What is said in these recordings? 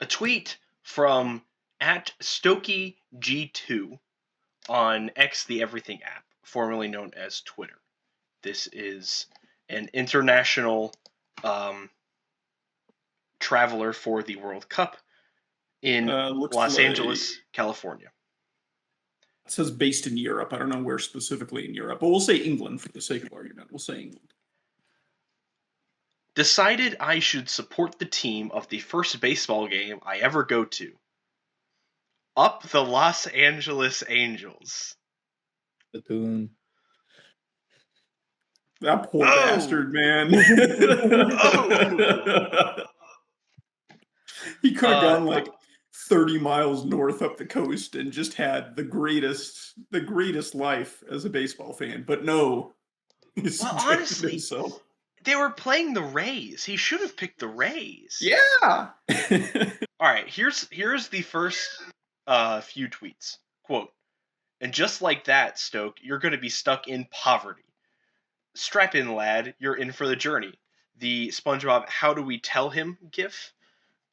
A tweet from at StokeyG2 on X, the Everything app, formerly known as Twitter. This is an international traveler for the World Cup in Los Angeles, California. It says based in Europe. I don't know where specifically in Europe, but we'll say England for the sake of argument. We'll say England. Decided I should support the team of the first baseball game I ever go to. Up the Los Angeles Angels. Bethune. That poor bastard, man. He could have gone like 30 miles north up the coast and just had the greatest life as a baseball fan. But no. Well, honestly, they were playing the Rays. He should have picked the Rays. Yeah. All right, here's the first few tweets. Quote, "And just like that, Stoke, you're going to be stuck in poverty. Strap in, lad. You're in for the journey." The SpongeBob "How do we tell him" gif.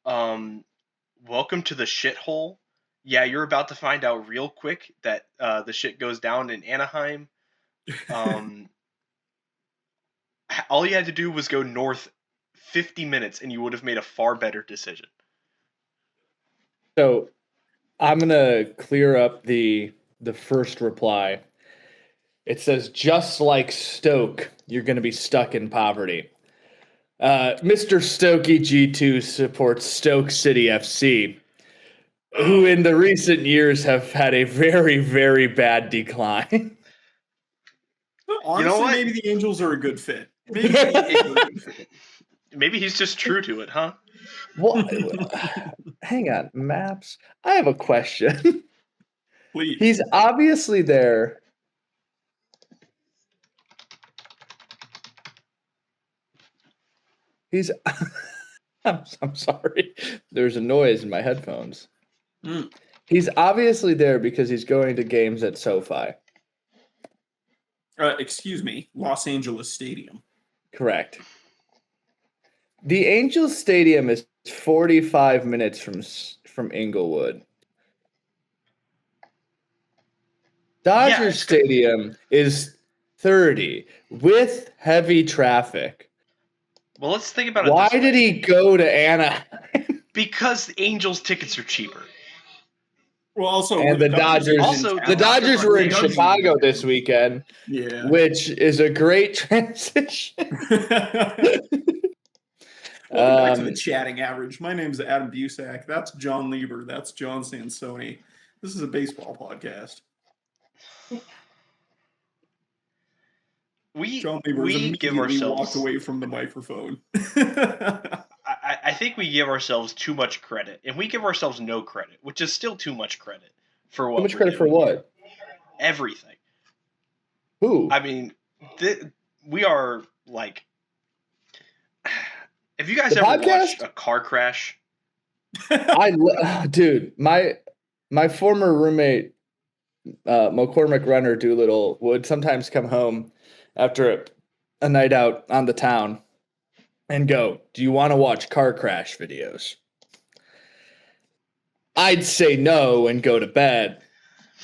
"Welcome to the shithole. Yeah, you're about to find out real quick that the shit goes down in Anaheim. All you had to do was go north 50 minutes and you would have made a far better decision." So I'm going to clear up the first reply. It says, "Just like Stoke, you're going to be stuck in poverty." Mr. Stokey G2 supports Stoke City FC, who in the recent years have had a very, very bad decline. Honestly, you know what? Maybe the Angels are a good fit. Maybe he's just true to it, huh? Well, hang on, Maps. I have a question. Please. He's obviously there. I'm sorry. There's a noise in my headphones. He's obviously there because he's going to games at SoFi. Excuse me, Los Angeles Stadium. Correct. The Angels Stadium is 45 minutes from Inglewood. Dodgers Stadium is 30 with heavy traffic. Well, let's think about it. Why did he go to Anaheim? Because the Angels tickets are cheaper. Well, also, and the Dodgers were in Chicago this weekend, which is a great transition. Welcome back to the chatting average. My name is Adam Busak. That's John Lieber. That's John Sansoni. This is a baseball podcast. John Lieber give ourselves walked away from the microphone. I think we give ourselves too much credit, and we give ourselves no credit, which is still too much credit for what. Too much credit for what? Everything. Who? I mean, we are like. Have you guys ever watched a car crash? Dude, my former roommate, McCormick Runner Doolittle, would sometimes come home after a night out on the town and go, "Do you want to watch car crash videos?" I'd say no and go to bed.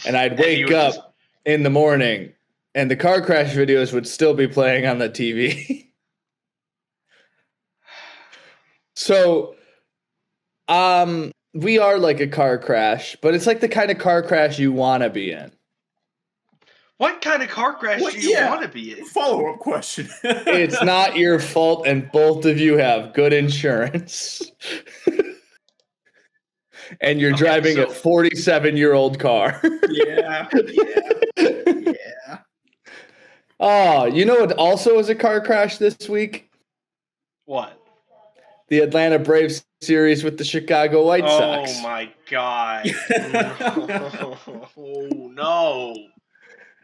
And I'd wake up in the morning and the car crash videos would still be playing on the TV. So, we are like a car crash, but it's like the kind of car crash you want to be in. What kind of car crash do you want to be in? Follow-up question. It's not your fault, and both of you have good insurance. And you're driving a 47-year-old car. Yeah. Oh, you know what also was a car crash this week? What? The Atlanta Braves series with the Chicago White Sox. Oh, my God.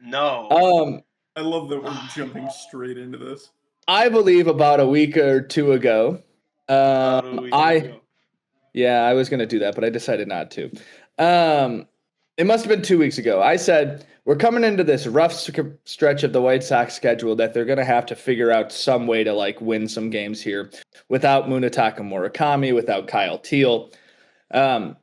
No. I love that we're jumping straight into this. I believe about a week or two ago. Yeah, I was going to do that, but I decided not to. It must have been 2 weeks ago. I said, we're coming into this rough stretch of the White Sox schedule that they're going to have to figure out some way to like win some games here without Munetaka Murakami, without Kyle Teal. And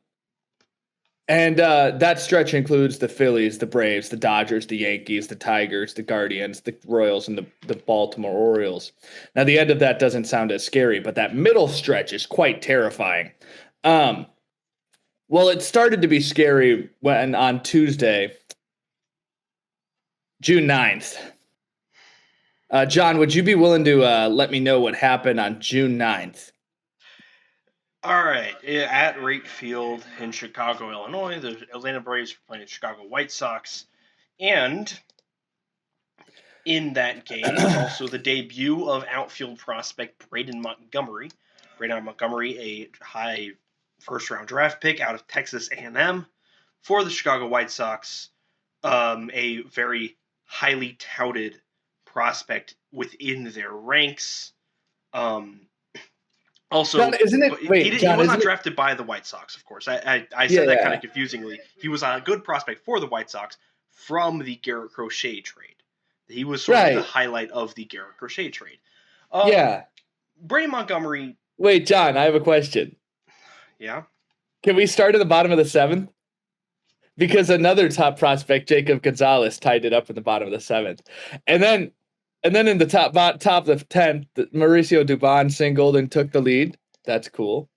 that stretch includes the Phillies, the Braves, the Dodgers, the Yankees, the Tigers, the Guardians, the Royals, and the Baltimore Orioles. Now, the end of that doesn't sound as scary, but that middle stretch is quite terrifying. Well, it started to be scary when on Tuesday, June 9th. John, would you be willing to let me know what happened on June 9th? All right, at Wright Field in Chicago, Illinois, the Atlanta Braves were playing the Chicago White Sox, and in that game was also the debut of outfield prospect Braden Montgomery. Braden Montgomery, a high first-round draft pick out of Texas A&M for the Chicago White Sox, a very highly touted prospect within their ranks. Also, John, isn't it? Wait, he was not drafted by the White Sox, of course. I said that kind of confusingly. He was a good prospect for the White Sox from the Garrett Crochet trade. He was sort of the highlight of the Garrett Crochet trade. Braden Montgomery. Wait, John, I have a question. Yeah? Can we start at the bottom of the 7th? Because another top prospect, Jacob Gonzalez, tied it up in the bottom of the 7th. And then in the top of the 10th, Mauricio Dubon singled and took the lead. That's cool.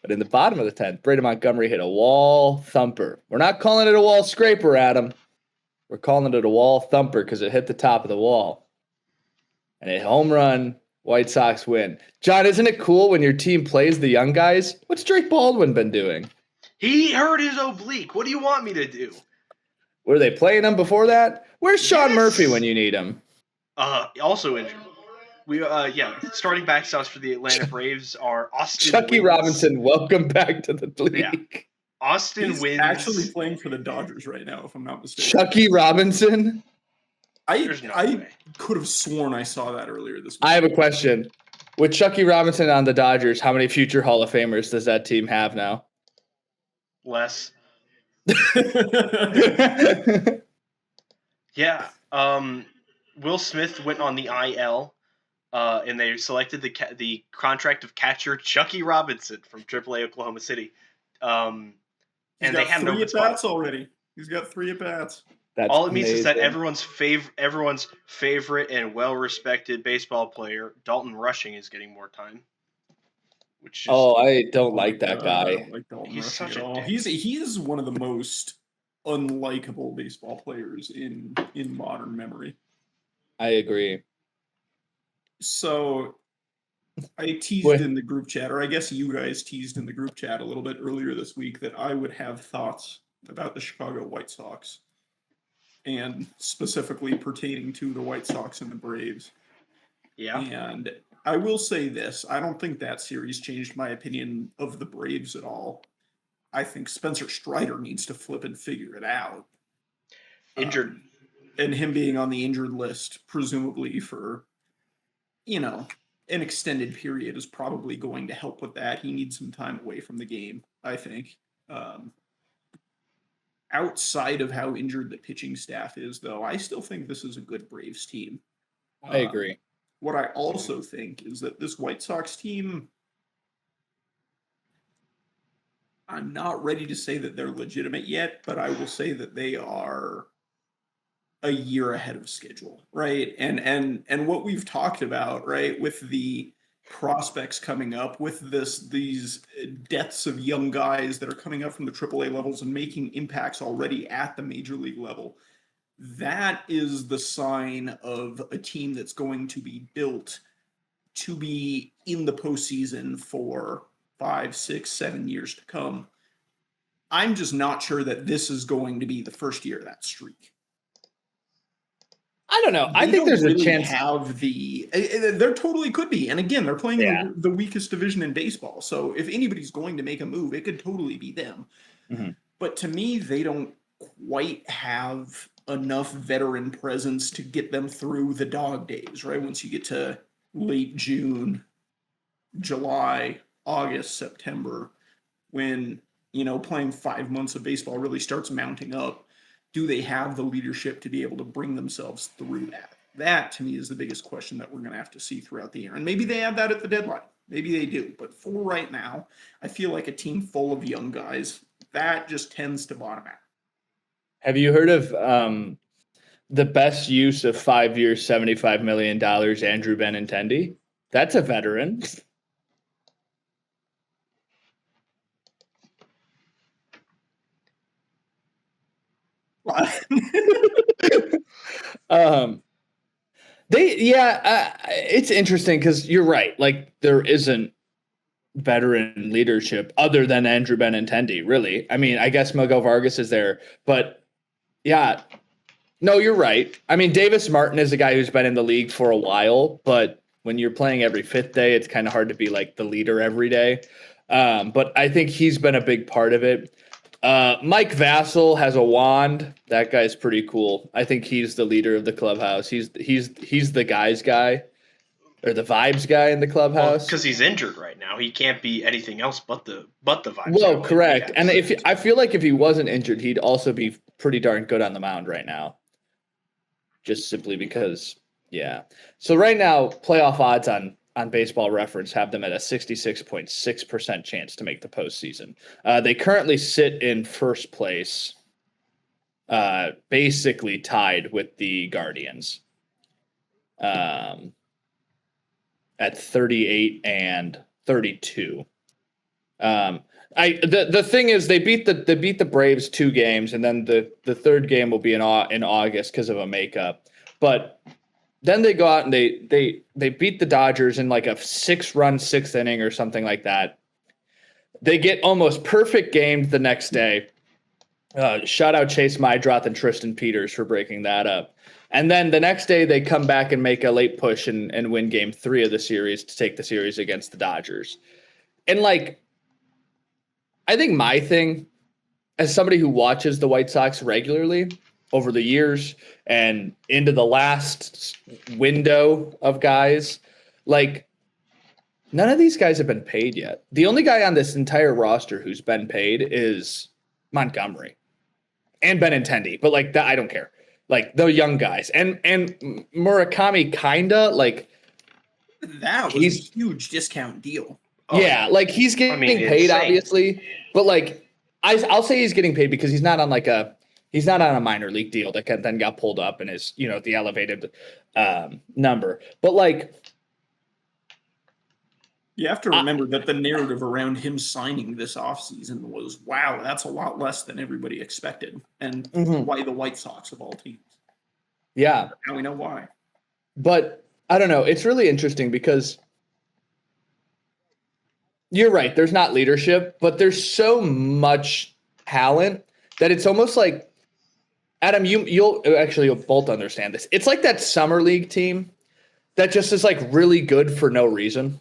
But in the bottom of the 10th, Braden Montgomery hit a wall thumper. We're not calling it a wall scraper, Adam. We're calling it a wall thumper because it hit the top of the wall. And a home run, White Sox win. John, isn't it cool when your team plays the young guys? What's Drake Baldwin been doing? He hurt his oblique. What do you want me to do? Were they playing him before that? Where's Sean Murphy when you need him? Also injured. Starting backstops for the Atlanta Braves are Austin Chucky Wins. Robinson, welcome back to the league. Yeah. Austin Wins. Actually playing for the Dodgers right now, if I'm not mistaken. Chucky Robinson? I could have sworn I saw that earlier this week. I have a question. With Chucky Robinson on the Dodgers, how many future Hall of Famers does that team have now? Less. Yeah. Will Smith went on the IL, and they selected the contract of catcher Chucky Robinson from AAA Oklahoma City. And they had 3 at-bats already. He's got 3 at-bats. All it means is that everyone's favorite and well-respected baseball player, Dalton Rushing, is getting more time. I don't like that guy. I don't like Dalton Rushing at all. He's one of the most unlikable baseball players in modern memory. I agree. So I teased in the group chat, or I guess you guys teased in the group chat a little bit earlier this week, that I would have thoughts about the Chicago White Sox, and specifically pertaining to the White Sox and the Braves. Yeah. And I will say this. I don't think that series changed my opinion of the Braves at all. I think Spencer Strider needs to flip and figure it out. Injured. And him being on the injured list, presumably for, an extended period, is probably going to help with that. He needs some time away from the game, I think. Outside of how injured the pitching staff is, though, I still think this is a good Braves team. I agree. What I also think is that this White Sox team, I'm not ready to say that they're legitimate yet, but I will say that they are a year ahead of schedule, right? And what we've talked about, right, with the prospects coming up, with these deaths of young guys that are coming up from the AAA levels and making impacts already at the major league level, that is the sign of a team that's going to be built to be in the postseason for 5, 6, 7 years to come. I'm just not sure that this is going to be the first year of that streak. I don't know. I think there's a chance. There totally could be. And again, they're playing the weakest division in baseball. So if anybody's going to make a move, it could totally be them. Mm-hmm. But to me, they don't quite have enough veteran presence to get them through the dog days, right? Once you get to late June, July, August, September, when, playing 5 months of baseball really starts mounting up, do they have the leadership to be able to bring themselves through that? That, to me, is the biggest question that we're going to have to see throughout the year. And maybe they have that at the deadline. Maybe they do. But for right now, I feel like a team full of young guys, that just tends to bottom out. Have you heard of the best use of 5 years, $75 million, Andrew Benintendi? That's a veteran. um, it's interesting because you're right. Like there isn't veteran leadership other than Andrew Benintendi, really. I mean, I guess Miguel Vargas is there, but yeah, no, you're right. I mean, Davis Martin is a guy who's been in the league for a while, but when you're playing every fifth day, it's kind of hard to be like the leader every day. But I think he's been a big part of it. Mike Vassell has a wand. That guy's pretty cool. I think he's the leader of the clubhouse. He's the guy's guy or the vibes guy in the clubhouse. Because he's injured right now, he can't be anything else but the vibes. Well, correct. And I feel like if he wasn't injured, he'd also be pretty darn good on the mound right now. Just simply because, yeah. So right now, playoff odds on Baseball Reference have them at a 66.6% chance to make the postseason. They currently sit in first place, basically tied with the Guardians at 38 and 32. The thing is they beat the Braves 2 games, and then the third game will be in August because of a makeup. But then they go out and they beat the Dodgers in like a 6-run 6th inning or something like that. They get almost perfect gamed the next day. Shout out Chase Mydroth and Tristan Peters for breaking that up. And then the next day they come back and make a late push and win game 3 of the series to take the series against the Dodgers. And like, I think my thing, as somebody who watches the White Sox regularly over the years and into the last window of guys, like none of these guys have been paid yet. The only guy on this entire roster who's been paid is Montgomery and Benintendi, but like that, I don't care. Like the young guys and Murakami kinda like that was a huge discount deal. Yeah, like he's getting paid, obviously, but like I'll say he's getting paid because he's not on a minor league deal that then got pulled up and is the elevated number. But like, you have to remember that the narrative around him signing this offseason was, wow, that's a lot less than everybody expected, and why the White Sox of all teams. Yeah, now we know why. But I don't know. It's really interesting because. You're right. There's not leadership, but there's so much talent that it's almost like, Adam, you'll both understand this. It's like that summer league team that just is like really good for no reason.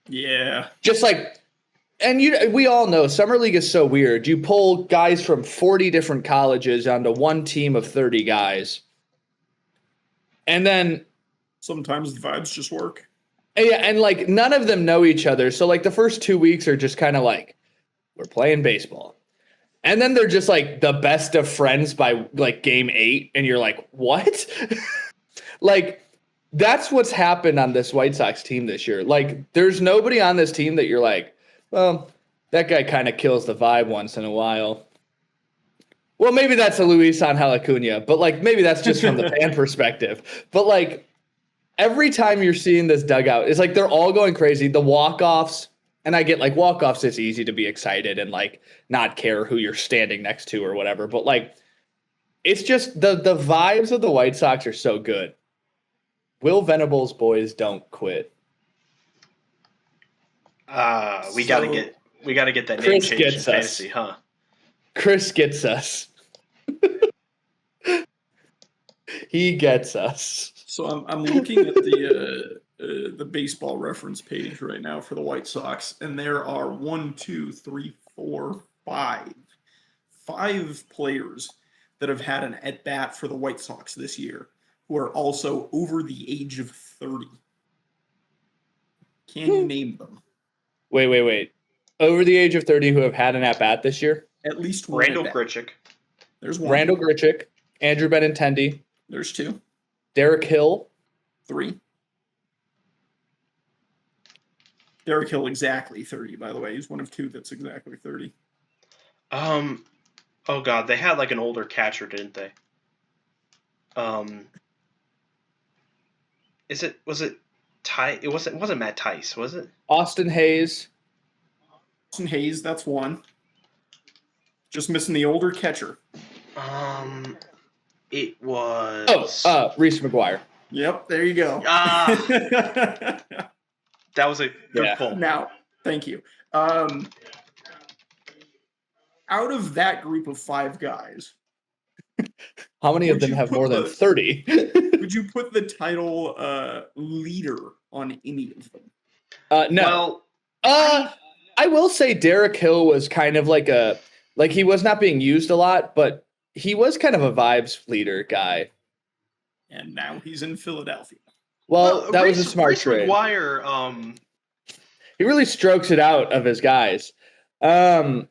Yeah. Just like, and we all know summer league is so weird. You pull guys from 40 different colleges onto one team of 30 guys. And then sometimes the vibes just work. Yeah, and like none of them know each other. So like the first 2 weeks are just kind of like, we're playing baseball. And then they're just like the best of friends by like game 8. And you're like, what? Like, that's what's happened on this White Sox team this year. Like, there's nobody on this team that you're like, well, that guy kind of kills the vibe once in a while. Well, maybe that's a Luis Angel Acuna, but like maybe that's just from the fan perspective. But like, every time you're seeing this dugout, it's like they're all going crazy. The walk-offs, and I get like walk-offs, it's easy to be excited and like not care who you're standing next to or whatever. But like, it's just the vibes of the White Sox are so good. Will Venable's boys don't quit. We gotta get that name changed in fantasy, huh? Chris gets us. He gets us. So I'm looking at the Baseball Reference page right now for the White Sox, and there are 5 players that have had an at bat for the White Sox this year who are also over the age of 30. Can you name them? Wait. Over the age of 30 who have had an at bat this year? At least one. Randall Grichuk. There's one. Randall Grichuk, Andrew Benintendi. There's 2. Derek Hill. 3. Derek Hill exactly 30, by the way. He's one of two that's exactly 30. Oh god, they had like an older catcher, didn't they? Was it Ty? It wasn't Matt Tice, was it? Austin Hayes. Austin Hayes, that's one. Just missing the older catcher. It was Reese McGuire. Yep, there you go. That was a good pull. Now, thank you. Out of that group of 5 guys, how many of them have more than 30? Would you put the title leader on any of them? No. Well, I will say Derek Hill was kind of like he was not being used a lot, but he was kind of a vibes leader guy. And now he's in Philadelphia. Well, that was a smart trade. McGuire, he really strokes it out of his guys. No,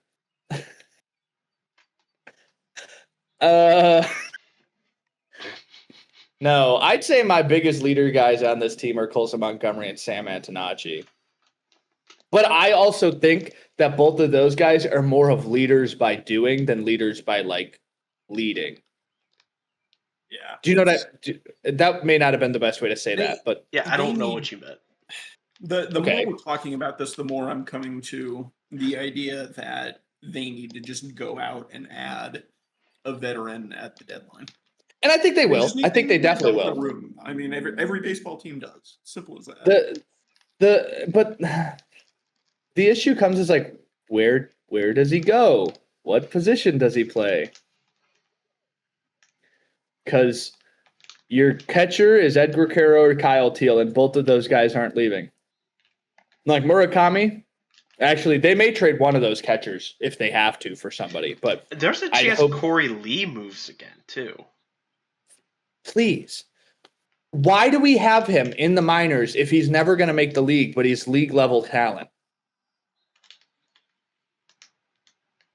I'd say my biggest leader guys on this team are Colson Montgomery and Sam Antonacci. But I also think that both of those guys are more of leaders by doing than leaders by like leading. Yeah. Do you know that may not have been the best way to say that, but yeah, I don't know what you meant. The more we're talking about this, the more I'm coming to the idea that they need to just go out and add a veteran at the deadline. And I think they will. I think they definitely will. Room. I mean, every baseball team does. Simple as that. But the issue comes is like where does he go? What position does he play? Because your catcher is Edgar Guerrero or Kyle Teal, and both of those guys aren't leaving. Like Murakami, actually, they may trade one of those catchers if they have to for somebody. But there's a chance Corey Lee moves again too. Please. Why do we have him in the minors if he's never going to make the league, but he's league level talent?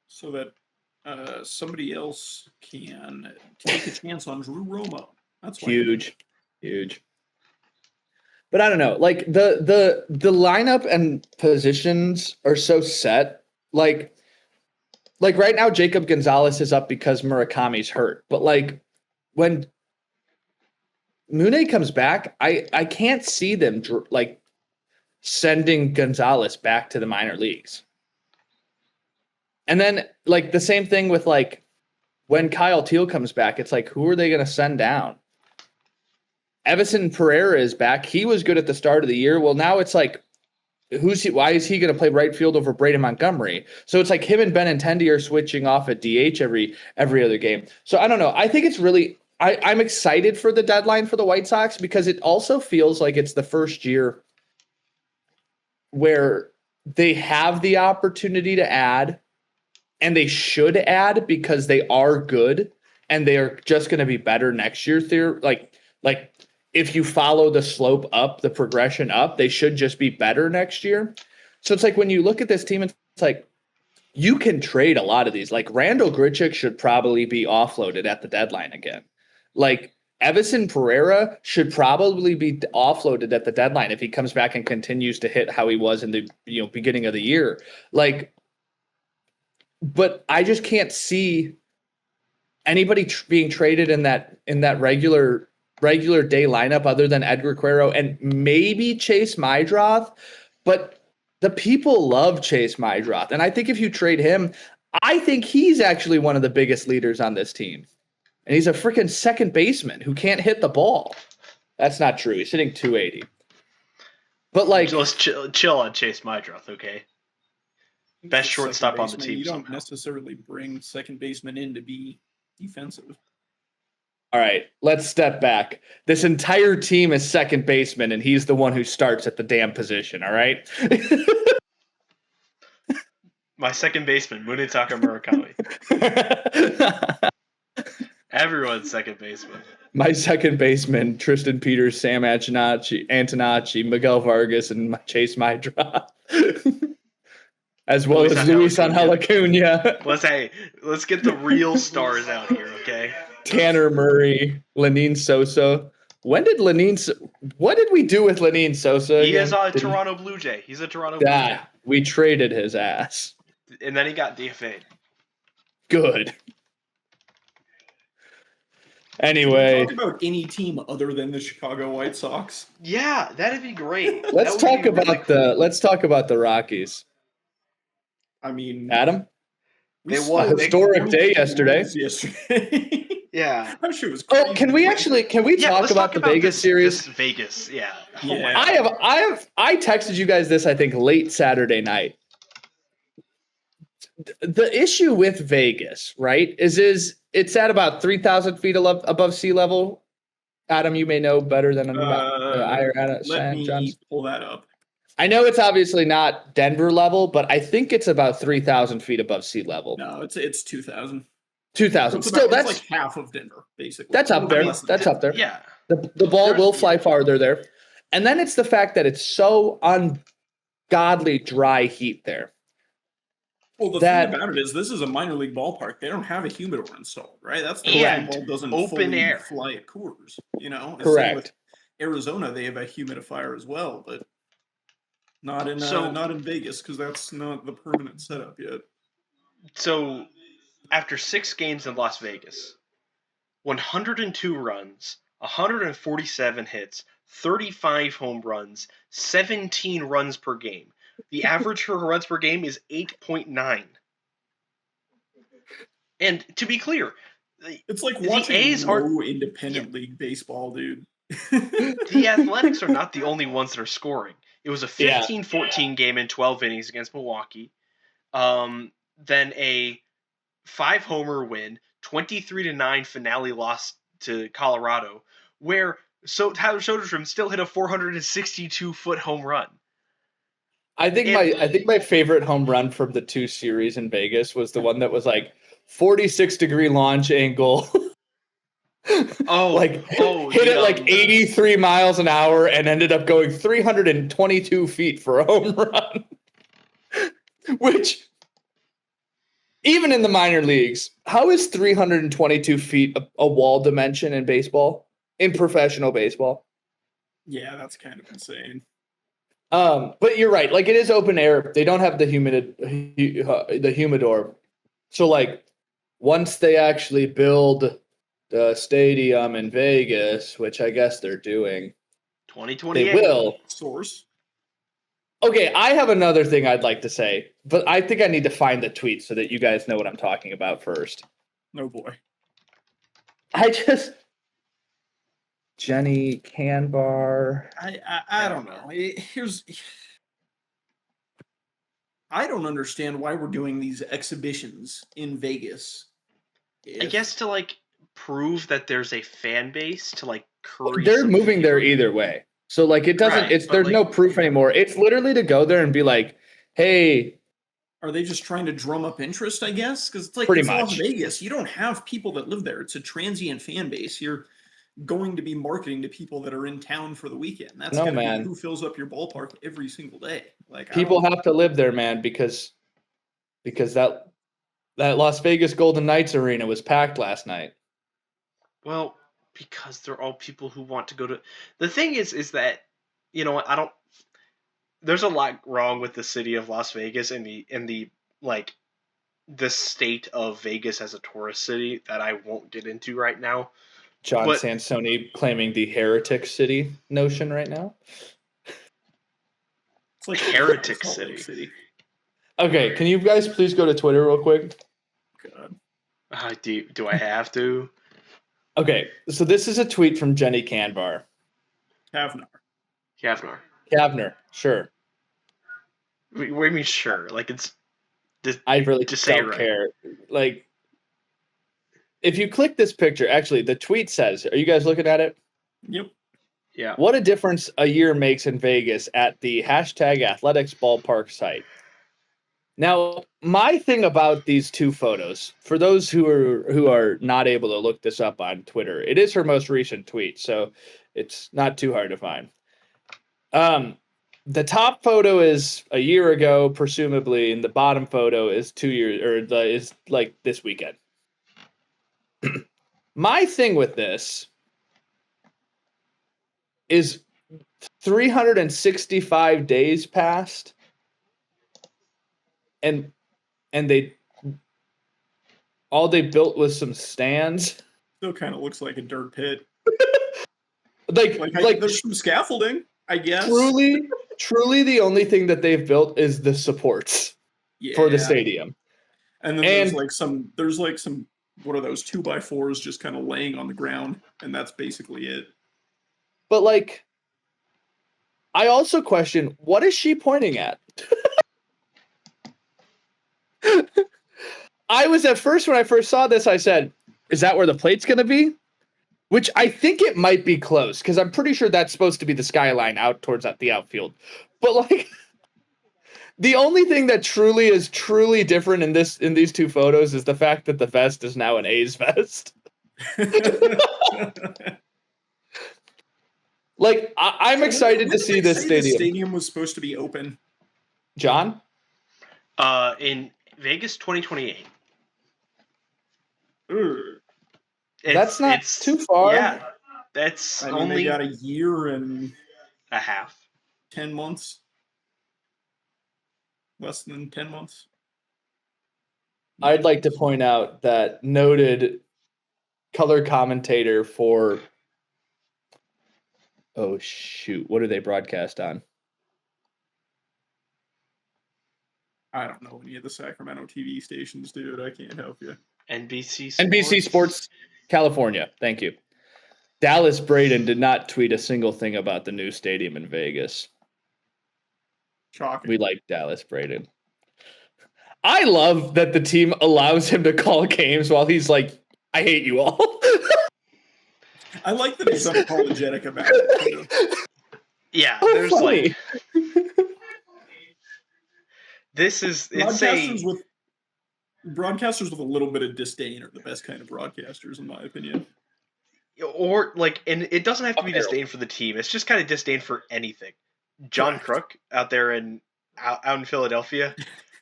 So that somebody else can take a chance on Drew Romo. That's huge. But I don't know. Like the lineup and positions are so set. Like right now, Jacob Gonzalez is up because Murakami's hurt. But like when Mune comes back, I can't see them like sending Gonzalez back to the minor leagues. And then like the same thing with like when Kyle Teal comes back, it's like, who are they going to send down? Everson Pereira is back. He was good at the start of the year. Well, now it's like, why is he going to play right field over Braden Montgomery? So it's like him and Benintendi are switching off at DH every other game. So I don't know. I think it's really, I'm excited for the deadline for the White Sox because it also feels like it's the first year where they have the opportunity to add, and they should add because they are good and they are just going to be better next year. Like if you follow the slope up, the progression up, they should just be better next year. So it's like when you look at this team, it's like you can trade a lot of these. Like Randall Grichuk should probably be offloaded at the deadline again. Like Everson Pereira should probably be offloaded at the deadline if he comes back and continues to hit how he was in the beginning of the year. Like, but I just can't see anybody being traded in that regular day lineup other than Edgar Guerrero and maybe Chase Mydroth. But the people love Chase Mydroth. And I think if you trade him, I think he's actually one of the biggest leaders on this team. And he's a freaking second baseman who can't hit the ball. That's not true. He's hitting 280. But like, let's chill on Chase Mydroth, okay? Best shortstop on the team. You don't necessarily bring second baseman in to be defensive. All right, let's step back. This entire team is second baseman, and he's the one who starts at the damn position, all right? My second baseman, Munetaka Murakami. Everyone's second baseman. My second baseman, Tristan Peters, Sam Antonacci, Miguel Vargas, and Chase Mydroth. As well as Luis Angel Acuna. Let's get the real stars out here, okay? Tanner Murray, Lenine Sosa. When did what did we do with Lenine Sosa? He again? is a Toronto Blue Jay. He's a Toronto Blue Jay. We traded his ass. And then he got DFA'd. Good. Anyway, talk about any team other than the Chicago White Sox. Yeah, that'd be great. let's talk about the Rockies. I mean, Adam, They a won. historic day yesterday. Yeah. That shit was crazy. Oh, can we talk let's about the Vegas series? This Vegas, yeah. Yeah. Oh my God. I texted you guys this, I think, late Saturday night. The issue with Vegas, right, is it's at about 3,000 feet above sea level. Adam, you may know better than let me pull that up. I know it's obviously not Denver level, but I think it's about 3,000 feet above sea level. No, it's 2,000. 2,000. Still, that's like half of Denver, basically. That's up there. That's up there. Yeah. The ball will fly farther there. And then it's the fact that it's so ungodly dry heat there. Well, the thing about it is this is a minor league ballpark. They don't have a humidor installed, right? That's the correct. Ball doesn't open fully air fly at Coors, you know? Correct. With Arizona, they have a humidifier as well, but not in Vegas because that's not the permanent setup yet. So, after 6 games in Las Vegas, 102 runs, 147 hits, 35 home runs, 17 runs per game. The average for runs per game is 8.9. And to be clear, it's like watching the A's independent league baseball, dude. The Athletics are not the only ones that are scoring. It was a 15-14 game in 12 innings against Milwaukee. Then a 5-homer win, 23-9 finale loss to Colorado, where Tyler Soderstrom still hit a 462-foot home run. I think my favorite home run from the 2 series in Vegas was the one that was like 46-degree launch angle. Hit it like 83 miles an hour and ended up going 322 feet for a home run. Which, even in the minor leagues, how is 322 feet a wall dimension in baseball? In professional baseball? Yeah, that's kind of insane. But you're right. Like, it is open air. They don't have the humidor. So, like, once they actually build the stadium in Vegas, which I guess they're doing, 2028. They will. Source. Okay, I have another thing I'd like to say, but I think I need to find the tweet so that you guys know what I'm talking about first. Oh, boy. Jenny Canbar. I don't know. I don't understand why we're doing these exhibitions in Vegas. I guess to like prove that there's a fan base to like curry. They're moving there either way. So like it doesn't there's no proof anymore. It's literally to go there and be like, hey, are they just trying to drum up interest, I guess? Because it's like Las Vegas. You don't have people that live there. It's a transient fan base. You're going to be marketing to people that are in town for the weekend. That's going to be who fills up your ballpark every single day. Like people have to live there, man, because that Las Vegas Golden Knights arena was packed last night. Well, because they're all people who want to go to. The thing is that, you know, there's a lot wrong with the city of Las Vegas and the like the state of Vegas as a tourist city that I won't get into right now. John Sansoni claiming the heretic city notion right now. It's like heretic city. Okay, can you guys please go to Twitter real quick? God. Do I have to? Okay, so this is a tweet from Jenny Canbar. Kavner, sure. What do you mean sure? Like it's I really just don't care. Like, if you click this picture, actually, the tweet says, are you guys looking at it? Yep. Yeah. What a difference a year makes in Vegas at the #athletics ballpark site. Now, my thing about these 2 photos, for those who are not able to look this up on Twitter, it is her most recent tweet, so it's not too hard to find. The top photo is a year ago, presumably, and the bottom photo is 2 years, is like this weekend. My thing with this is 365 days passed, and they all they built was some stands. Still kind of looks like a dirt pit. Like there's some scaffolding, I guess. Truly, the only thing that they've built is the supports for the stadium. And then there's like some what are those 2x4s just kind of laying on the ground, and that's basically it. But like, I also question, what is she pointing at? I was at first, when I first saw this, I said, is that where the plate's going to be? Which I think it might be close, because I'm pretty sure that's supposed to be the skyline out towards the outfield. But like, the only thing that is truly different in these two photos is the fact that the vest is now an A's vest. Like, I'm excited to see this stadium. The stadium was supposed to be open. John? In Vegas 2028. That's not too far. Yeah, that's only they got a year and a half. 10 months. Less than 10 months. I'd like to point out that noted color commentator for, oh shoot, what do they broadcast on? I don't know any of the Sacramento TV stations, dude. I can't help you. NBC Sports California. Thank you. Dallas Braden did not tweet a single thing about the new stadium in Vegas. Shocking. We like Dallas Braden. I love that the team allows him to call games while he's like, I hate you all. I like that he's unapologetic about it. Yeah, there's funny. This is broadcasters with a little bit of disdain are the best kind of broadcasters, in my opinion. Or like, and it doesn't have to be disdain for the team. It's just kind of disdain for anything. John Crook out there out in Philadelphia.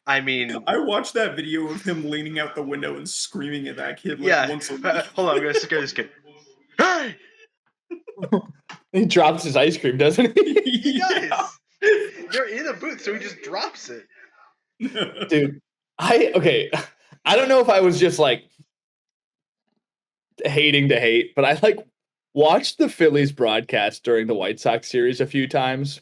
I mean, I watched that video of him leaning out the window and screaming at that kid once a week. Hold on, I'm gonna scare this kid. Hey! He drops his ice cream, doesn't he? He does. They're in a booth, so he just drops it. Dude, I don't know if I was just like hating to hate, but I like watched the Phillies broadcast during the White Sox series a few times.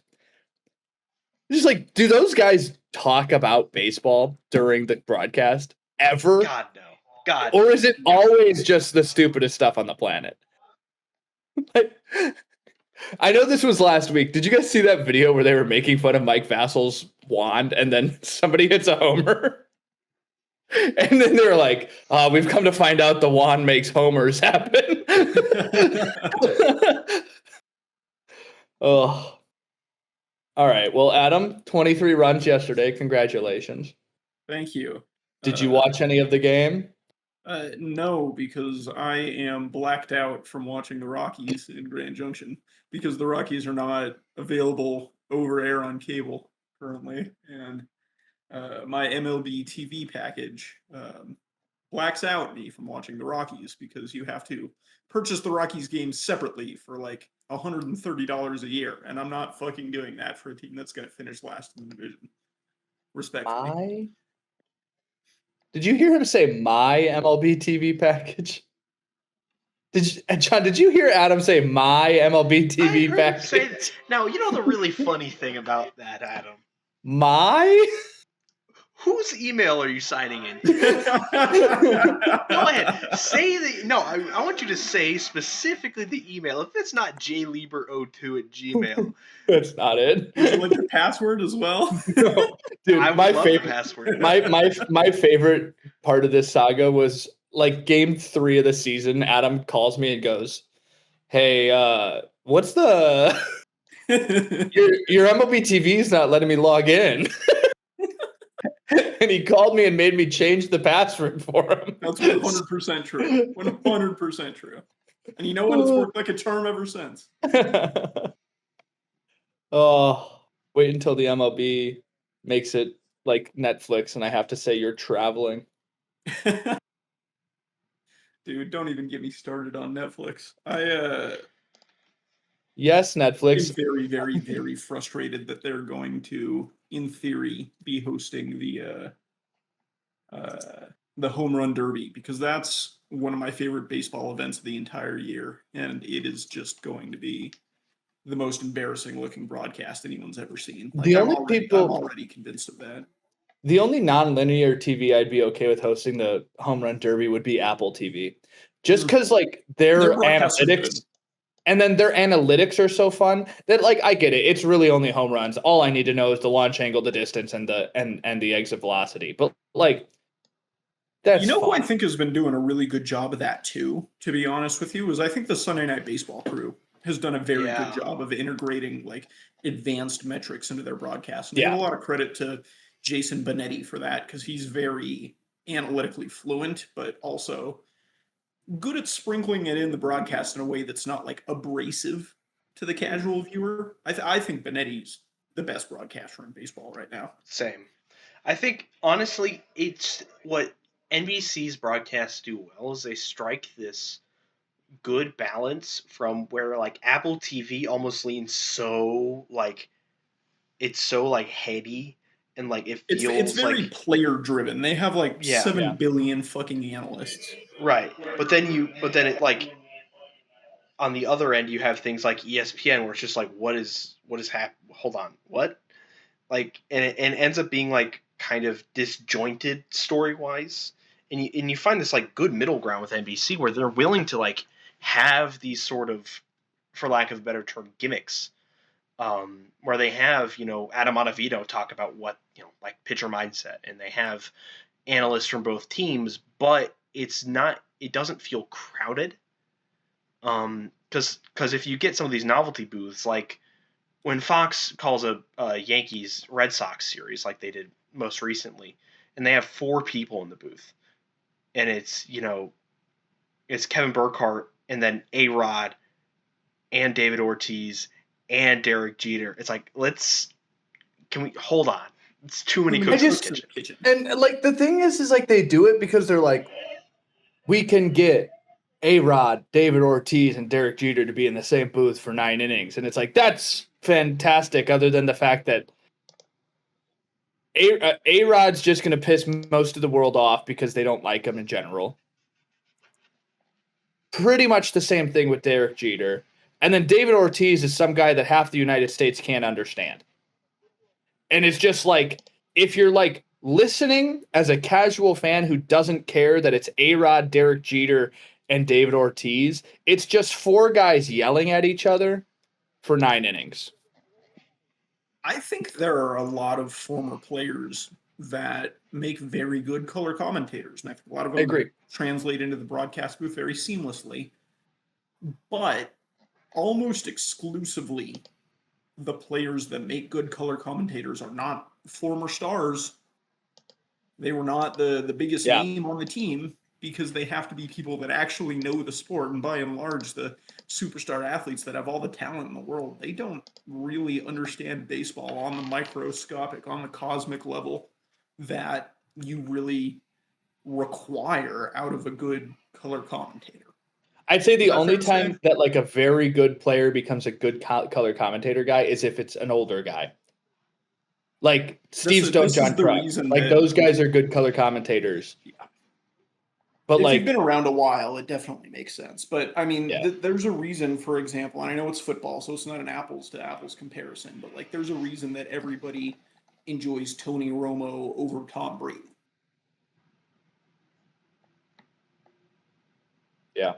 Just like, do those guys talk about baseball during the broadcast ever? God, no. God. Or is it always just the stupidest stuff on the planet? Like, I know this was last week. Did you guys see that video where they were making fun of Mike Vassal's wand and then somebody hits a homer? And then they're like, we've come to find out the wand makes homers happen. Oh. All right. Well, Adam, 23 runs yesterday. Congratulations. Thank you. Did you watch any of the game? No, because I am blacked out from watching the Rockies in Grand Junction because the Rockies are not available over air on cable currently. And my MLB TV package blacks out me from watching the Rockies because you have to purchase the Rockies games separately for like $130 a year. And I'm not fucking doing that for a team that's going to finish last in the division. Respectfully. Did you hear him say my MLB TV package? John, did you hear Adam say my MLB TV package? Now, you know the really funny thing about that, Adam? My? Whose email are you signing in? Go ahead. I want you to say specifically the email. If it's not jlieber02 at gmail. That's not it. Is it like your password as well? No. Dude, my favorite password. My favorite part of this saga was like game 3 of the season. Adam calls me and goes, "Hey, what's the your MLB TV is not letting me log in." And he called me and made me change the password for him. That's 100% true. 100% true. And you know what? It's worked like a charm ever since. Oh, wait until the MLB makes it like Netflix and I have to say you're traveling. Dude, don't even get me started on Netflix. Yes, I'm Netflix. very, very, very frustrated that they're going to, in theory, be hosting the home run derby, because that's one of my favorite baseball events of the entire year, and it is just going to be the most embarrassing looking broadcast anyone's ever seen. Like The only I'm people, already convinced of that. the only non-linear TV I'd be okay with hosting the home run derby would be Apple TV, just because like Their their broadcasts are good. analytics, and then their analytics are so fun that like I get it. It's really only home runs. All I need to know is the launch angle, the distance, and the exit velocity. But like that's You know who I fine. think has been doing a really good job of that too, to be honest with you, is I think the Sunday Night Baseball crew has done a very good Yeah. job of integrating like advanced metrics into their broadcast. And I give Yeah. a lot of credit to Jason Benetti for that, because he's very analytically fluent, but also good at sprinkling it in the broadcast in a way that's not like abrasive to the casual viewer. I think Benetti's the best broadcaster in baseball right now. Same. I think honestly, it's what NBC's broadcasts do well is they strike this good balance from where like Apple TV almost leans so like it's so like heady and like it It's feels very like player driven. They have like yeah, 7 billion fucking analysts. right. But then it like on the other end you have things like ESPN where it's just like what is hold on, what? Like and it ends up being like kind of disjointed story wise. And you find this like good middle ground with NBC where they're willing to like have these sort of, for lack of a better term, gimmicks, where they have Adam Ottavino talk about what like pitcher mindset, and they have analysts from both teams, but it doesn't feel crowded. Because if you get some of these novelty booths, like when Fox calls a Yankees Red Sox series, like they did most recently, and they have 4 people in the booth, and it's Kevin Burkhardt and then A-Rod and David Ortiz and Derek Jeter. It's like can we hold on? It's too many cooks in the kitchen. And like the thing is like they do it because they're like, we can get A-Rod, David Ortiz, and Derek Jeter to be in the same booth for 9 innings, and it's like that's fantastic. Other than the fact that A-Rod's just going to piss most of the world off because they don't like him in general. Pretty much the same thing with Derek Jeter. And then David Ortiz is some guy that half the United States can't understand. And it's just like, if you're like listening as a casual fan who doesn't care that it's A-Rod, Derek Jeter, and David Ortiz, it's just 4 guys yelling at each other for 9 innings. I think there are a lot of former players that make very good color commentators, and I think a lot of I them agree. translate into the broadcast booth very seamlessly. But almost exclusively, the players that make good color commentators are not former stars. They were not the biggest name on the team, because they have to be people that actually know the sport. And by and large, the superstar athletes that have all the talent in the world, they don't really understand baseball on the microscopic, on the cosmic level that you really require out of a good color commentator. I'd say the Is that only fair to say? time that like a very good player becomes a good color commentator guy is if it's an older guy. Like Steve Stone, This John is the Kruk. reason Like that those guys are good color commentators. Yeah. But if like you've been around a while, it definitely makes sense. But I mean, Yeah. there's a reason, for example, and I know it's football, so it's not an apples to apples comparison, but like there's a reason that everybody enjoys Tony Romo over Tom Brady. Yeah.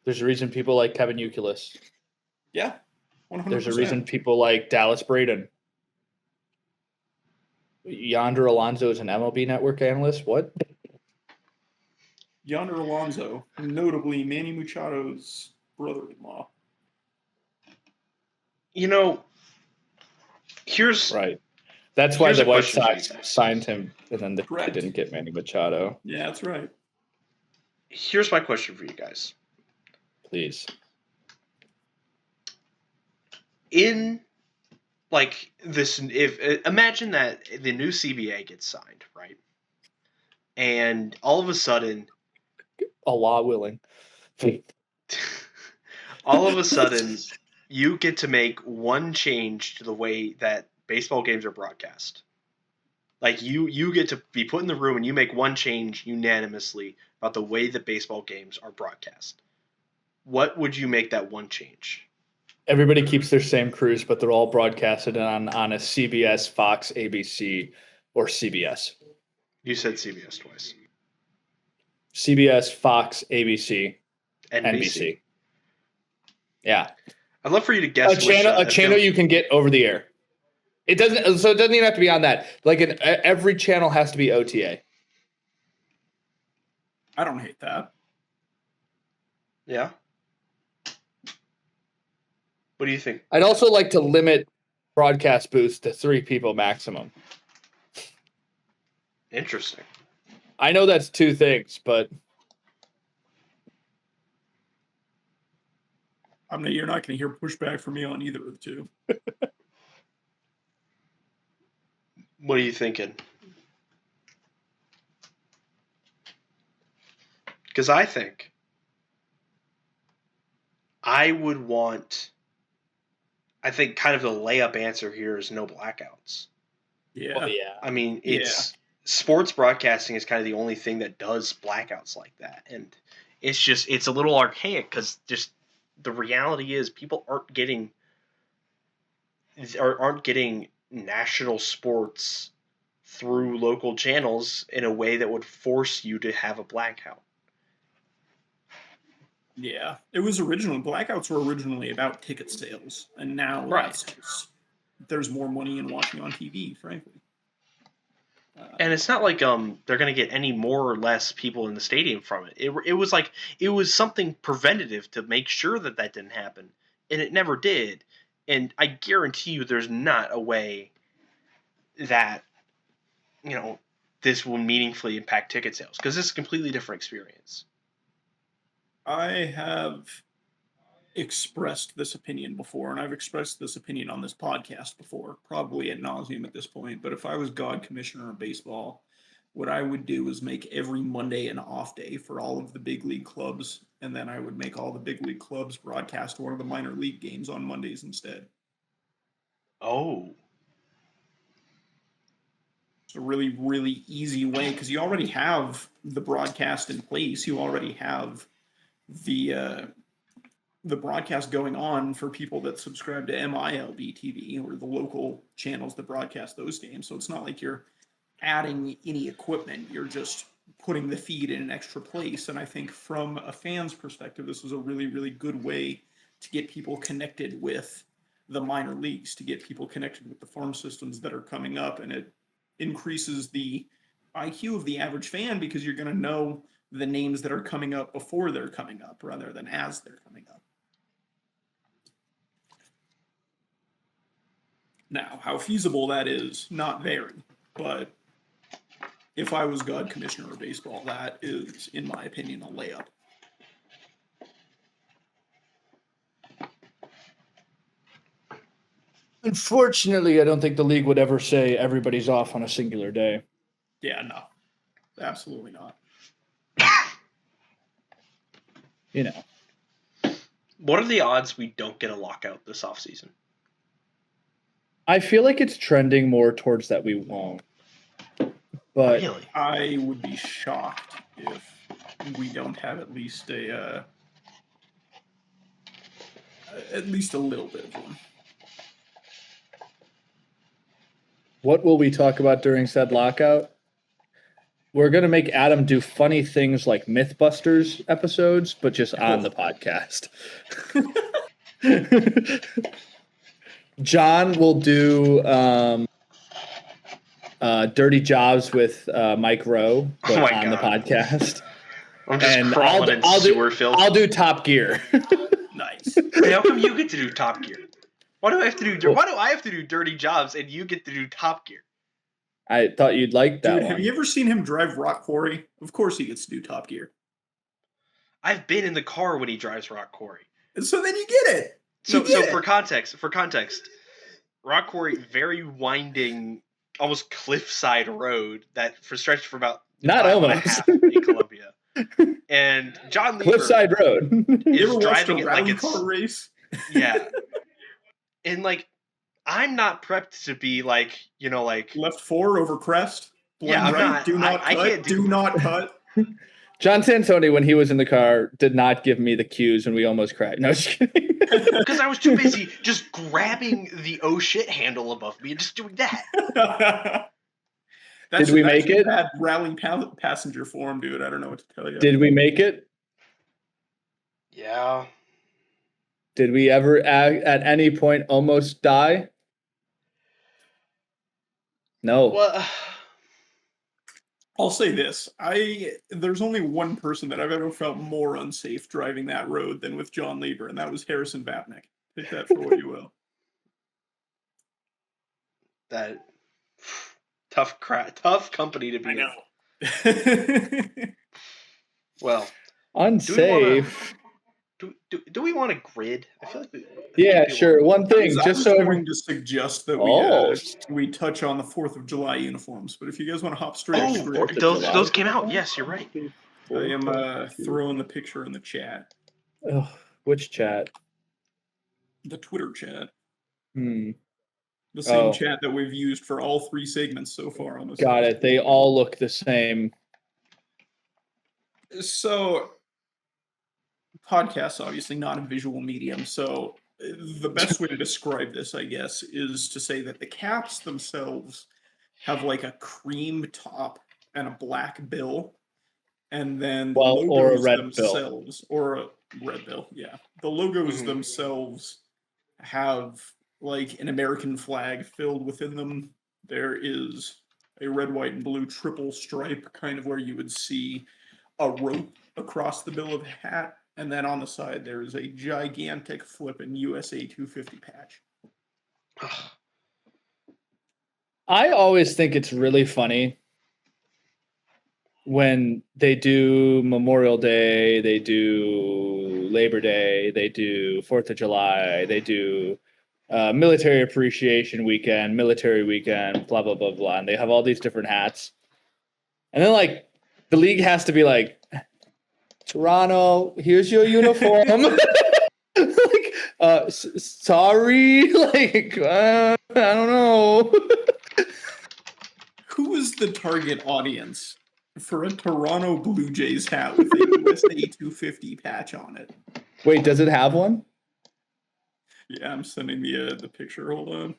There's a reason people like Kevin Youkilis. Yeah, 100%. There's a reason people like Dallas Braden. Yonder Alonso is an MLB Network analyst. What? Yonder Alonso, notably Manny Machado's brother-in-law. Here's Right. That's why Here's the a White question for you Sox guys. signed him, and then they Correct. didn't get Manny Machado. Yeah, that's right. Here's my question for you guys. Please. In like this, if imagine that the new CBA gets signed, right? And all of a sudden, Allah willing. all of a sudden, You get to make one change to the way that baseball games are broadcast. Like you get to be put in the room and you make one change unanimously about the way that baseball games are broadcast. What would you make that one change? Everybody keeps their same crews, but they're all broadcasted on a CBS, Fox, ABC, or CBS. You said CBS twice. CBS, Fox, ABC, NBC. NBC. Yeah. I'd love for you to guess a channel you can get over the air. It doesn't even have to be on that. Like every channel has to be OTA. I don't hate that. Yeah. What do you think? I'd also like to limit broadcast booths to 3 people maximum. Interesting. I know that's 2 things, but You're not going to hear pushback from me on either of the two. What are you thinking? Because I think I would want. I think kind of the layup answer here is no blackouts. Yeah. oh, yeah. I mean, it's sports broadcasting is kind of the only thing that does blackouts like that, and it's a little archaic because just the reality is people aren't getting national sports through local channels in a way that would force you to have a blackout. Yeah, blackouts were originally about ticket sales, and now there's more money in watching on TV, frankly. And it's not like they're going to get any more or less people in the stadium from it. It was something preventative to make sure that didn't happen, and it never did. And I guarantee you, there's not a way that this will meaningfully impact ticket sales because this is a completely different experience. I have expressed this opinion before, and I've expressed this opinion on this podcast before, probably ad nauseum at this point, but if I was God Commissioner of Baseball, what I would do is make every Monday an off day for all of the big league clubs, and then I would make all the big league clubs broadcast one of the minor league games on Mondays instead. Oh. It's a really, really easy way, because you already have the broadcast in place. You already have the broadcast going on for people that subscribe to MILB TV or the local channels that broadcast those games. So it's not like you're adding any equipment. You're just putting the feed in an extra place. And I think from a fan's perspective, this is a really, really good way to get people connected with the minor leagues, to get people connected with the farm systems that are coming up. And it increases the IQ of the average fan because you're going to know the names that are coming up before they're coming up rather than as they're coming up. Now, how feasible that is, not very, but if I was God Commissioner of Baseball, that is, in my opinion, a layup. Unfortunately, I don't think the league would ever say everybody's off on a singular day. Yeah, no. Absolutely not. What are the odds we don't get a lockout this offseason? I feel like it's trending more towards that we won't. But really? I would be shocked if we don't have at least a little bit of one. What will we talk about during said lockout? We're going to make Adam do funny things like Mythbusters episodes, but just on the podcast. John will do Dirty Jobs with Mike Rowe, but on the podcast. I'm just crawling in sewer filth. I'll do Top Gear. Nice. Hey, how come you get to do Top Gear? Why do I have to do Dirty Jobs and you get to do Top Gear? I thought you'd like that. Dude, have you ever seen him drive Rock Quarry? Of course he gets to do Top Gear. I've been in the car when he drives Rock Quarry. And so then you get it. So for context, Rock Quarry, very winding, almost cliffside road that stretched for about not almost in Columbia. And John Lieber cliffside road is you ever watched driving a it like rally it's car race? Yeah. And like, I'm not prepped to be like, like, Left 4 over crest. yeah, Blend I'm right. not. Do not I cut. can't Do not cut. John Santoni, when he was in the car, did not give me the cues, and we almost cried. No, just kidding. because I was too busy just grabbing the oh shit handle above me and just doing that. That's Did we make a it? bad rally passenger form, dude. I don't know what to tell you. Did we make it? Yeah. Did we ever at any point almost die? No. Well, I'll say this. There's only one person that I've ever felt more unsafe driving that road than with John Lieber, and that was Harrison Vapnik. Take that for what you will. that tough company to be in. Well, Unsafe. do we want a grid? I feel like Yeah, sure. One thing, I just was so going to suggest that we touch on the 4th of July uniforms, but if you guys want to hop straight, those came out. Yes, you're right. I am throwing the picture in the chat. Oh, which chat? The Twitter chat. Hmm. The same chat that we've used for all 3 segments so far on this. Got it. They all look the same. So, podcasts obviously not a visual medium, so the best way to describe this, I guess, is to say that the caps themselves have like a cream top and a black bill, and then the logos or a red themselves, or a red bill, yeah. The logos themselves have like an American flag filled within them. There is a red, white, and blue triple stripe, kind of where you would see a rope across the bill of the hat, and then on the side there is a gigantic flippin' USA 250 patch. I always think it's really funny when they do Memorial Day, they do Labor Day, they do 4th of July, they do military appreciation weekend, military weekend, blah, blah, blah, blah. And they have all these different hats. And then, like, the league has to be like, Toronto, here's your uniform. Like, sorry. Like, I don't know. Who is the target audience for a Toronto Blue Jays hat with a USA 250 patch on it? Wait, does it have one? Yeah, I'm sending the picture. Hold on.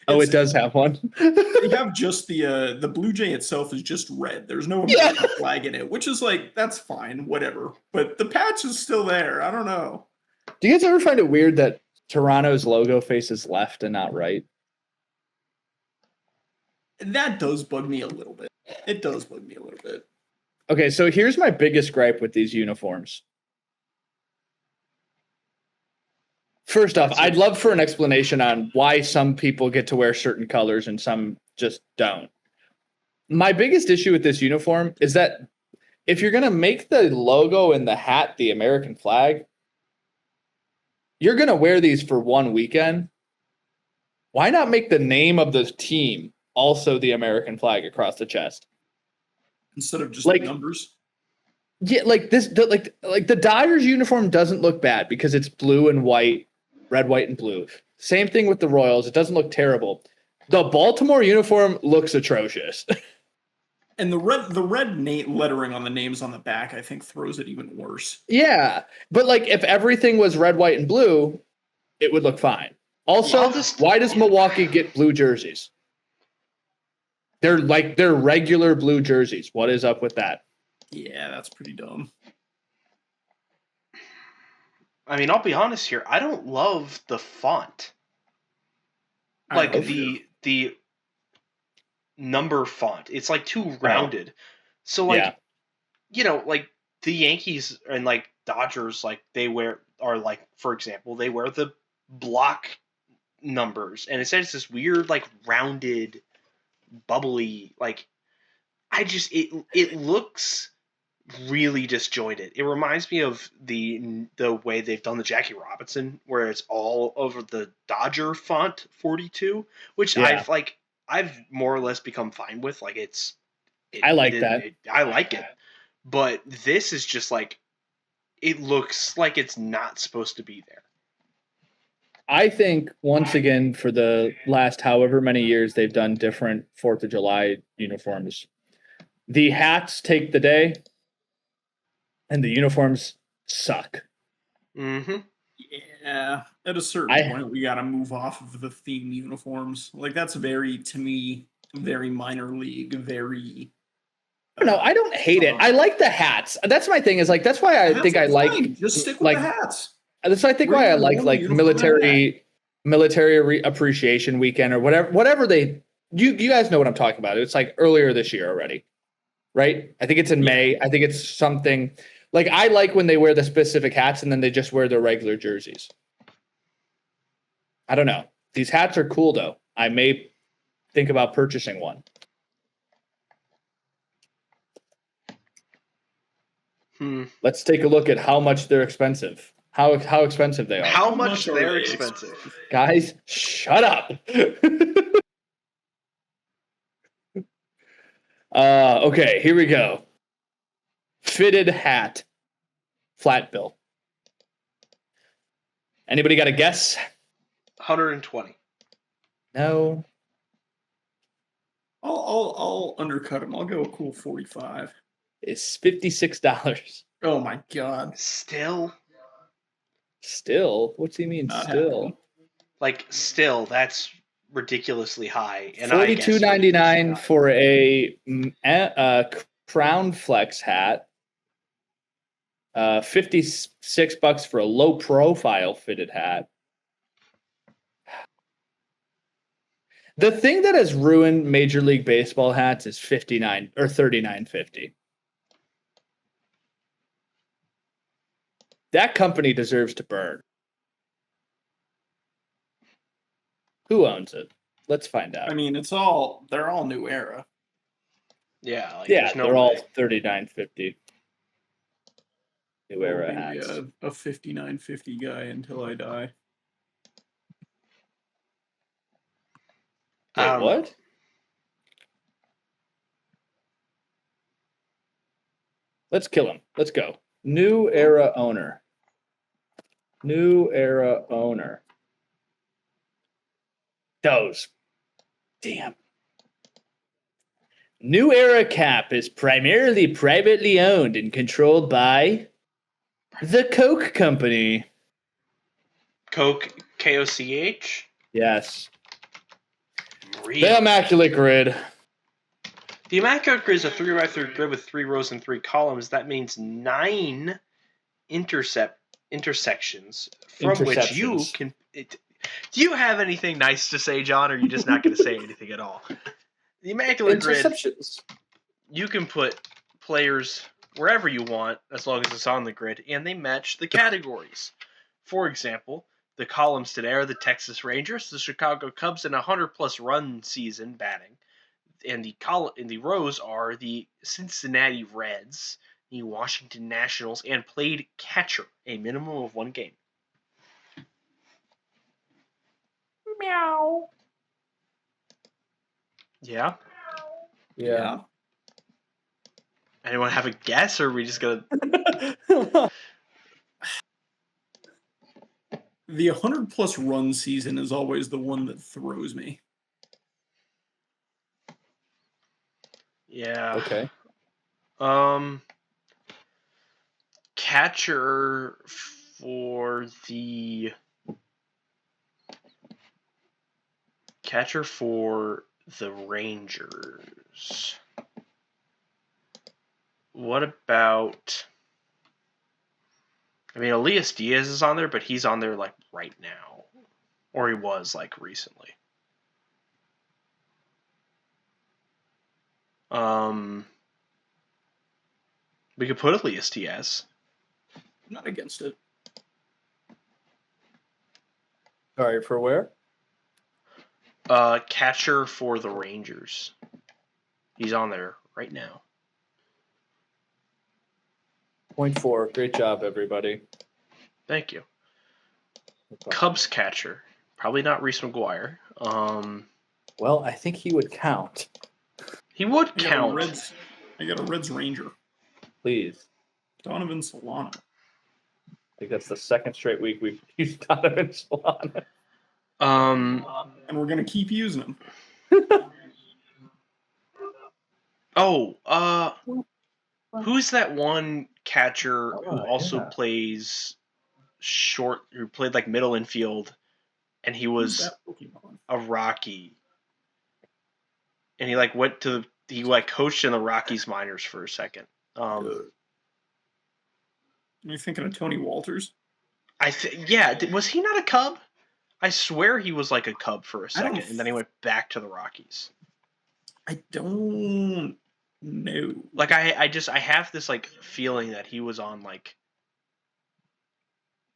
It does have one. They have just the Blue Jay itself is just red. There's no American flag in it, which is like, that's fine, whatever. But the patch is still there. I don't know. Do you guys ever find it weird that Toronto's logo faces left and not right? That does bug me a little bit. It does bug me a little bit. Okay, so here's my biggest gripe with these uniforms. First off, I'd love for an explanation on why some people get to wear certain colors and some just don't. My biggest issue with this uniform is that if you're going to make the logo and the hat the American flag, you're going to wear these for one weekend. Why not make the name of the team also the American flag across the chest? Instead of just like the numbers? Yeah, like this, like the Dodgers uniform doesn't look bad because it's blue and white, red, white, and blue. Same thing with the Royals. It doesn't look terrible. The Baltimore uniform looks atrocious. And the red lettering on the names on the back, I think, throws it even worse. Yeah, but like if everything was red, white, and blue, it would look fine. Also, why does Milwaukee get blue jerseys? They're regular blue jerseys. What is up with that? Yeah, that's pretty dumb. I mean, I'll be honest here. I don't love the font. Like the number font. It's like too rounded. So like like the Yankees and like Dodgers, like for example, they wear the block numbers, and instead it's this weird like rounded, bubbly, like it looks really disjointed. It reminds me of the way they've done the Jackie Robinson, where it's all over the Dodger font 42, which I've more or less become fine with. Like I like it, but this is just like, it looks like it's not supposed to be there. I think once again for the last however many years they've done different 4th of July uniforms. The hats take the day and the uniforms suck. Mm-hmm. Yeah, at a certain point, we got to move off of the theme uniforms. Like, that's to me, very minor league, very. No, I don't hate it. I like the hats. That's my thing. Is like that's why I think I like just stick with the hats. That's I think why I like military appreciation weekend or whatever they. You guys know what I'm talking about. It's like earlier this year already, right? I think it's in May. I think it's something. Like, I like when they wear the specific hats and then they just wear their regular jerseys. I don't know. These hats are cool, though. I may think about purchasing one. Let's take a look at how much they're expensive. How expensive they are. How much they're expensive. Guys, shut up. Okay, here we go. Fitted hat. Flat bill. Anybody got a guess? 120. No. I'll undercut him. I'll go a cool 45. It's $56. Oh my god. Still? What's he mean? Not still? happening. Like, still, that's ridiculously high. And $42.99 for a Crown Flex hat. $56 for a low profile fitted hat. The thing that has ruined Major League Baseball hats is $59 or $39.50. That company deserves to burn. Who owns it? Let's find out. I mean, they're all New Era. Yeah, like, they're all $39.50. New Era hats. A $59.50 guy until I die. Wait, what? Let's kill him. Let's go. New Era owner. Those. Damn. New Era Cap is primarily privately owned and controlled by the Coke Company. Coke, K-O-C-H? Yes. Really? The Immaculate Grid. The Immaculate Grid is a 3x3 grid with 3 rows and 3 columns. That means 9 intersections from which you can... Do you have anything nice to say, John, or are you just not going to say anything at all? The Immaculate Grid, you can put players wherever you want as long as it's on the grid, and they match the categories. For example, the columns today are the Texas Rangers, the Chicago Cubs, and a 100-plus run season batting. And the rows are the Cincinnati Reds, the Washington Nationals, and played catcher, a minimum of 1 game. Meow. Yeah? Yeah. Anyone have a guess, or are we just going to... The 100-plus run season is always the one that throws me. Yeah. Okay. Catcher for the Rangers. What about... I mean, Elias Diaz is on there, but he's on there, like, right now. Or he was, like, recently. We could put Elias Diaz. I'm not against it. Sorry, for where? Catcher for the Rangers. He's on there right now. 0.4. Great job, everybody. Thank you. Cubs catcher. Probably not Reese McGuire. Well, I think he would count. He would count. I got a Reds Ranger. Please. Donovan Solano. I think that's the second straight week we've used Donovan Solano. Um. And we're going to keep using them. Oh. Who's that one catcher who also yeah. plays short? Who played like middle infield, and he Who's was that Pokemon? a Rocky, and he like went to he like coached in the Rockies minors for a second. Are you thinking of Tony Walters? Was he not a Cub? I swear he was like a Cub for a I don't second, and then he went back to the Rockies. I don't know. Like I have this like feeling that he was on like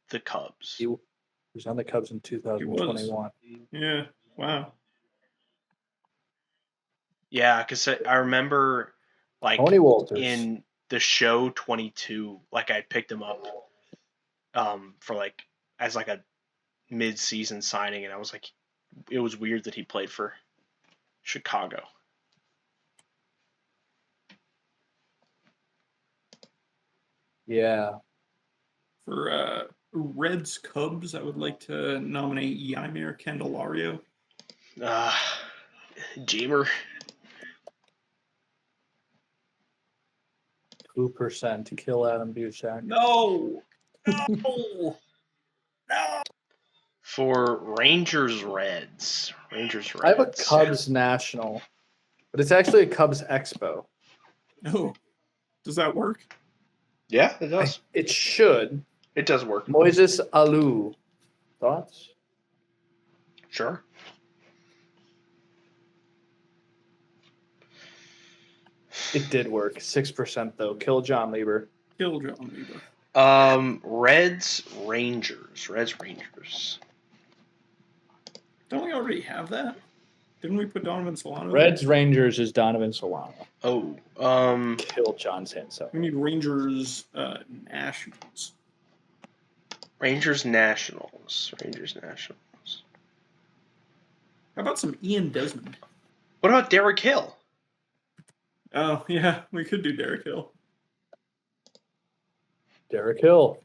the Cubs. He was on the Cubs in 2021. Yeah. Wow. Yeah, because I remember like Tony Walters. in the show 22, like I picked him up for like as like a mid-season signing, and I was like, it was weird that he played for Chicago. Yeah. For Reds Cubs, I would like to nominate Yamir Candelario. Jamer. 2% to kill Adam Busak. No. No. No. For Rangers Reds. I have a Cubs National, but it's actually a Cubs Expo. No. Does that work? Yeah, it does. It should. It does work. Moises Alou. Thoughts? Sure. It did work. 6% though. Kill John Lieber. Kill John Lieber. Reds Rangers. Don't we already have that? Didn't we put Donovan Solano? Reds Rangers is Donovan Solano. Oh. Kill John Sanso. We need Rangers Nationals. Rangers Nationals. How about some Ian Desmond? What about Derek Hill? Oh, yeah. We could do Derek Hill. Derek Hill.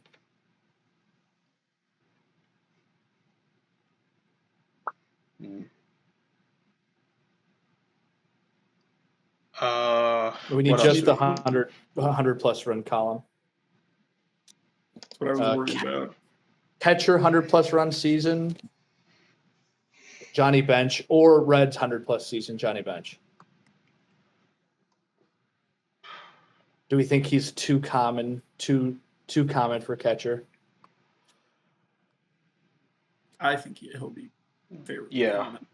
We need just the 100 plus run column. That's what I was worried about. Catcher 100 plus run season, Johnny Bench, or Reds 100 plus season, Johnny Bench. Do we think he's too common for catcher? I think he'll be very common.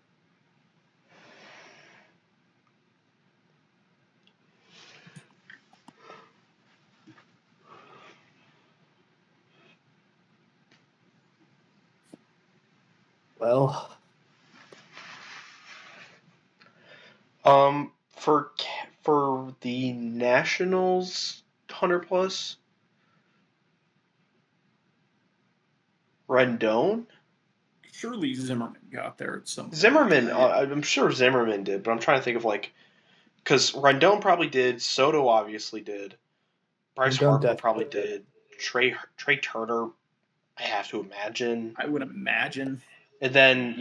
Well, for the Nationals 100 plus, Rendon. Surely Zimmerman got there at some point. Zimmerman, I'm sure Zimmerman did, but I'm trying to think of like, because Rendon probably did, Soto obviously did, Bryce Harper probably did, Trey Turner, I have to imagine. I would imagine. And then,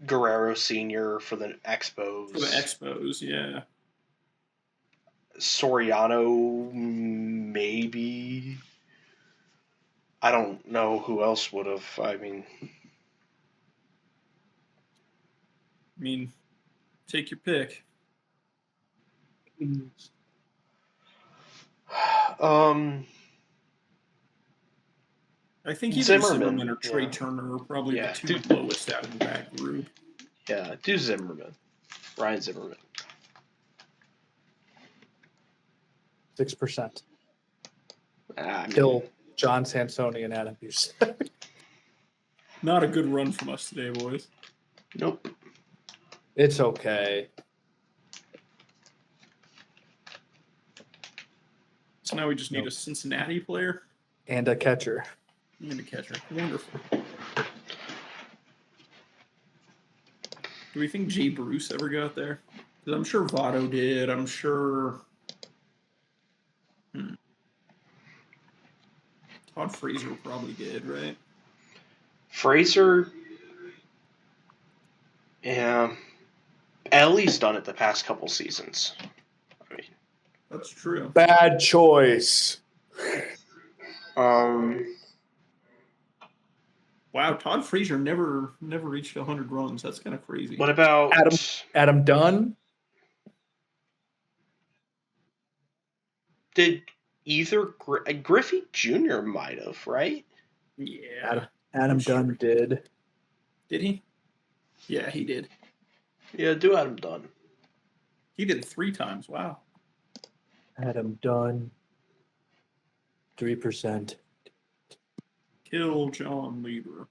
Guerrero Sr. for the Expos. Yeah. Soriano, maybe. I don't know who else would have. I mean, take your pick. I think either Zimmerman or Trey Turner are probably the two lowest out of that group. Yeah, do Zimmerman. Ryan Zimmerman. 6%. Kill John Sansoni and Adam Busak. Not a good run from us today, boys. Nope. It's okay. So now we just need a Cincinnati player. And a catcher. And a catcher. Wonderful. Do we think Jay Bruce ever got there? Because I'm sure Votto did. I'm sure... Todd Frazier probably did, right? Frazier... Yeah. Ellie's done it the past couple seasons. I mean, That's true. Bad choice. Wow, Todd Frazier never reached 100 runs. That's kind of crazy. what about Adam Dunn? Did either Griffey Jr. might have, right? Yeah. Adam Dunn did. Did he? Yeah, he did. Yeah, do Adam Dunn. He did 3 times. Wow. Adam Dunn. 3%. Kill John Lieber.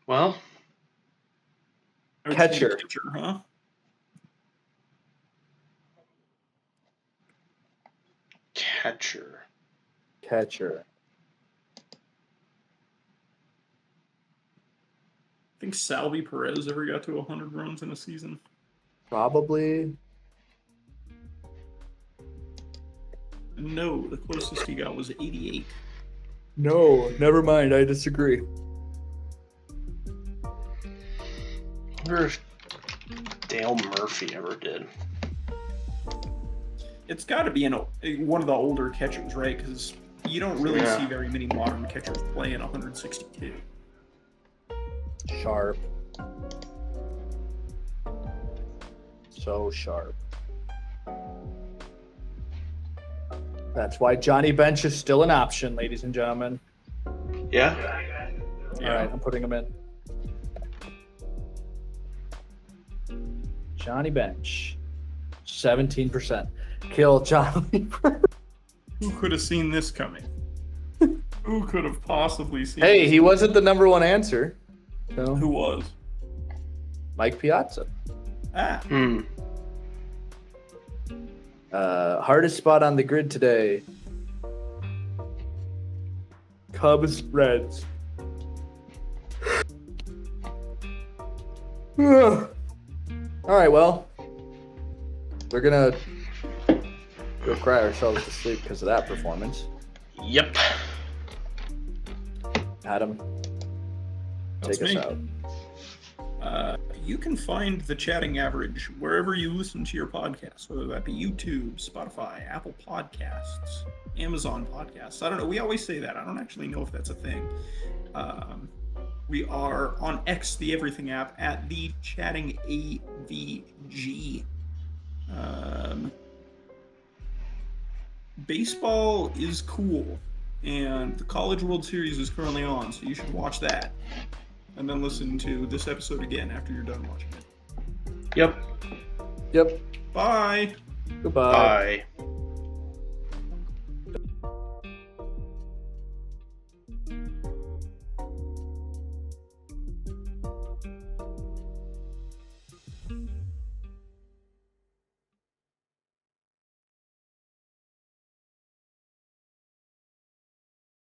Well, Catcher. Catcher, huh? Catcher. Think Salvi Perez ever got to 100 runs in a season? Probably. No, the closest he got was 88. No, never mind. I disagree. I wonder if Dale Murphy ever did. It's got to be one of the older catchers, right? Because you don't really see very many modern catchers playing 162. Sharp. So sharp. That's why Johnny Bench is still an option, ladies and gentlemen. Yeah. All right, I'm putting him in. Johnny Bench, 17%. Kill John Lieber. Who could have seen this coming? Who could have possibly seen Hey, this he wasn't the number one answer. So Who was? Mike Piazza. Ah. Hardest spot on the grid today. Cubs, Reds. All right, well, we're gonna go cry ourselves to sleep because of that performance. Yep. Adam, That's take us me. out. You can find the Chatting Average wherever you listen to your podcasts, whether that be YouTube, Spotify, Apple Podcasts, Amazon Podcasts. I don't know. We always say that. I don't actually know if that's a thing. We are on X, the Everything app, at the Chatting AVG. Baseball is cool, and the College World Series is currently on, so you should watch that. And then listen to this episode again after you're done watching it. Yep. Yep. Bye. Goodbye. Bye.